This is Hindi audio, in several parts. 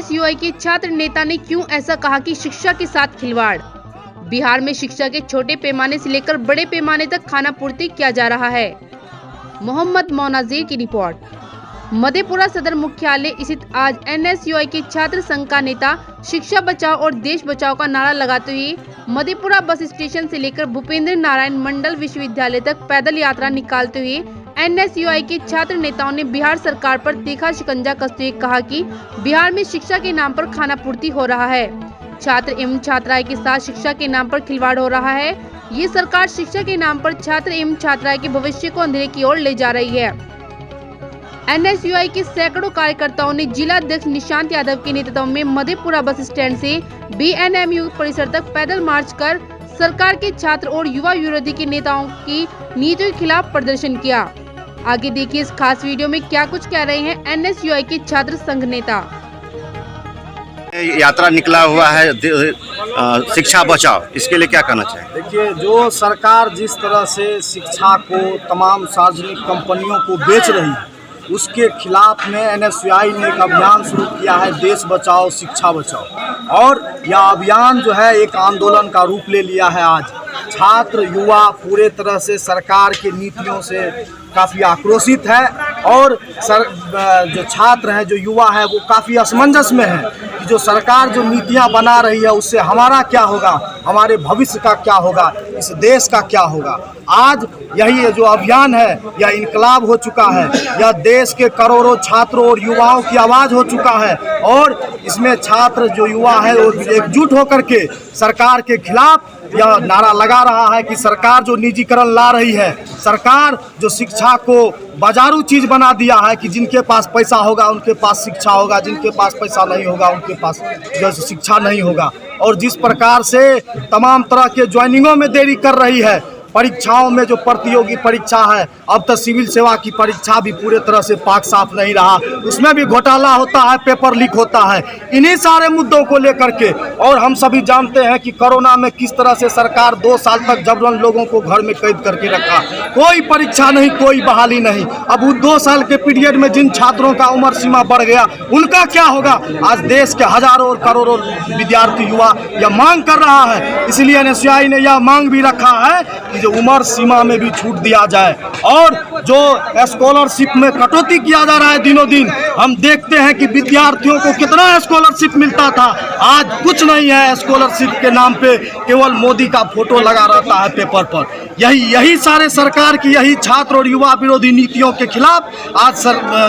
एनएसयूआई के छात्र नेता ने क्यों ऐसा कहा कि शिक्षा के साथ खिलवाड़। बिहार में शिक्षा के छोटे पैमाने से लेकर बड़े पैमाने तक खानापूर्ति किया जा रहा है। मोहम्मद मोनाजिर की रिपोर्ट। मधेपुरा सदर मुख्यालय स्थित आज एनएसयूआई के छात्र संघ का नेता शिक्षा बचाओ और देश बचाओ का नारा लगाते हुए मधेपुरा बस स्टेशन से लेकर भूपेंद्र नारायण मंडल विश्वविद्यालय तक पैदल यात्रा निकालते हुए एनएसयूआई के छात्र नेताओं ने बिहार सरकार पर तीखा शिकंजा कसते हुए कहा कि बिहार में शिक्षा के नाम पर खानापूर्ति हो रहा है। छात्र एवं छात्राएं के साथ शिक्षा के नाम पर खिलवाड़ हो रहा है। ये सरकार शिक्षा के नाम पर छात्र एवं छात्राएं के भविष्य को अंधेरे की ओर ले जा रही है। एनएसयूआई के सैकड़ों कार्यकर्ताओं ने जिला अध्यक्ष निशांत यादव के नेतृत्व में मधेपुरा बस स्टैंड से बीएनएमयू परिसर तक पैदल मार्च कर सरकार के छात्र और युवा विरोधी के नेताओं की नीतियों के खिलाफ प्रदर्शन किया। आगे देखिए इस खास वीडियो में क्या कुछ कह रहे हैं एनएसयूआई के छात्र संघ नेता। यात्रा निकला हुआ है शिक्षा बचाओ, इसके लिए क्या कहना चाहिए? देखिए, जो सरकार जिस तरह से शिक्षा को तमाम सार्वजनिक कंपनियों को बेच रही है, उसके खिलाफ में एनएसयूआई ने एक अभियान शुरू किया है, देश बचाओ शिक्षा बचाओ। और यह अभियान जो है एक आंदोलन का रूप ले लिया है। आज छात्र युवा पूरे तरह से सरकार की नीतियों से काफ़ी आक्रोशित है और जो छात्र हैं, जो युवा है, वो काफ़ी असमंजस में है कि जो सरकार जो नीतियां बना रही है उससे हमारा क्या होगा, हमारे भविष्य का क्या होगा, इस देश का क्या होगा। आज यही जो अभियान है यह इनकलाब हो चुका है, यह देश के करोड़ों छात्रों और युवाओं की आवाज़ हो चुका है और इसमें छात्र जो युवा है वो एकजुट होकर के सरकार के खिलाफ यह नारा लगा रहा है कि सरकार जो निजीकरण ला रही है, सरकार जो शिक्षा को बाजारू चीज़ बना दिया है कि जिनके पास पैसा होगा उनके पास शिक्षा होगा, जिनके पास पैसा नहीं होगा उनके पास जो शिक्षा नहीं होगा। और जिस प्रकार से तमाम तरह के ज्वाइनिंगों में देरी कर रही है, परीक्षाओं में जो प्रतियोगी परीक्षा है, अब तक सिविल सेवा की परीक्षा भी पूरे तरह से पाक साफ नहीं रहा, उसमें भी घोटाला होता है, पेपर लीक होता है। इन्हीं सारे मुद्दों को लेकर के और हम सभी जानते हैं कि कोरोना में किस तरह से सरकार 2 साल तक जबरन लोगों को घर में कैद करके रखा, कोई परीक्षा नहीं, कोई बहाली नहीं। अब उस 2 साल के पीरियड में जिन छात्रों का उम्र सीमा बढ़ गया उनका क्या होगा? आज देश के हजारों और करोड़ों विद्यार्थी युवा यह मांग कर रहा है। इसलिए एनएसयूआई ने यह मांग भी रखा है कि जो उम्र सीमा में भी छूट दिया जाए और जो स्कॉलरशिप में कटौती किया जा रहा है दिनों दिन, हम देखते हैं कि विद्यार्थियों को कितना स्कॉलरशिप मिलता था, आज कुछ नहीं है। स्कॉलरशिप के नाम पे केवल मोदी का फोटो लगा रहता है पेपर पर। यही सारे सरकार की यही छात्र और युवा विरोधी नीतियों के खिलाफ आज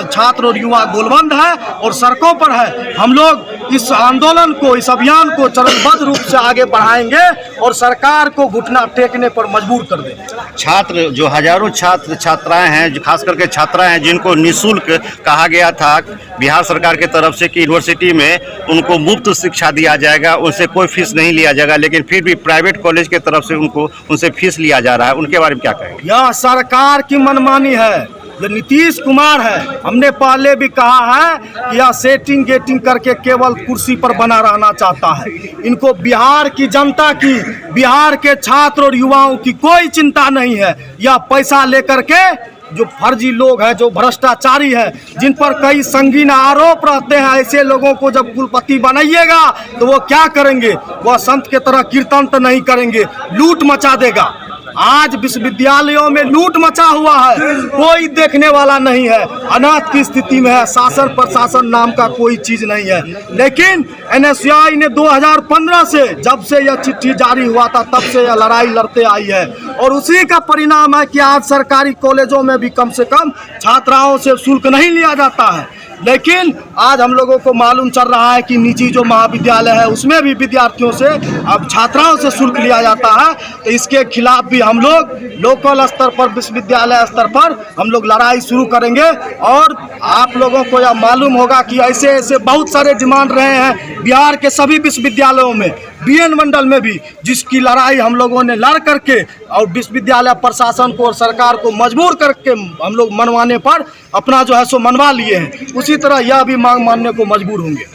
छात्र और युवा गोलबंद है और सड़कों पर है। हम लोग इस आंदोलन को, इस अभियान को चरणबद्ध रूप से आगे बढ़ाएंगे और सरकार को घुटना टेकने पर मजबूर कर देंगे। छात्र जो हजारों छात्र छात्राएं हैं, जो खास करके छात्राएं हैं जिनको निःशुल्क कहा गया था बिहार सरकार की तरफ से कि यूनिवर्सिटी में उनको मुफ्त शिक्षा दिया जाएगा, उनसे कोई फीस नहीं लिया जाएगा, लेकिन फिर भी प्राइवेट कॉलेज की तरफ से उनसे फीस लिया जा रहा है, उनके बारे में क्या कहेंगे? यह सरकार की मनमानी है, जो नीतीश कुमार है। हमने पहले भी कहा है कि यह सेटिंग गेटिंग करके केवल कुर्सी पर बना रहना चाहता है। इनको बिहार की जनता की, बिहार के छात्र और युवाओं की कोई चिंता नहीं है। यह पैसा लेकर के जो फर्जी लोग हैं, जो भ्रष्टाचारी है, जिन पर कई संगीन आरोप रहते हैं, ऐसे लोगों को जब कुलपति बनाइएगा तो वो क्या करेंगे? वह संत के तरह कीर्तन तो नहीं करेंगे, लूट मचा देगा। आज विश्वविद्यालयों में लूट मचा हुआ है, कोई देखने वाला नहीं है, अनाथ की स्थिति में है, शासन प्रशासन नाम का कोई चीज नहीं है। लेकिन एनएसयूआई ने 2015 से, जब से यह चिट्ठी जारी हुआ था, तब से यह लड़ाई लड़ते आई है और उसी का परिणाम है कि आज सरकारी कॉलेजों में भी कम से कम छात्राओं से शुल्क नहीं लिया जाता है। लेकिन आज हम लोगों को मालूम चल रहा है कि निजी जो महाविद्यालय है उसमें भी विद्यार्थियों से, अब छात्राओं से शुल्क लिया जाता है। तो इसके खिलाफ भी हम लोग लोकल स्तर पर, विश्वविद्यालय स्तर पर हम लोग लड़ाई शुरू करेंगे। और आप लोगों को यह मालूम होगा कि ऐसे ऐसे बहुत सारे डिमांड रहे हैं बिहार के सभी विश्वविद्यालयों में, बीएन मंडल में भी, जिसकी लड़ाई हम लोगों ने लड़ करके और विश्वविद्यालय प्रशासन को और सरकार को मजबूर करके हम लोग मनवाने पर अपना जो है सो मनवा लिए हैं। उसी तरह यह भी मांग मानने को मजबूर होंगे।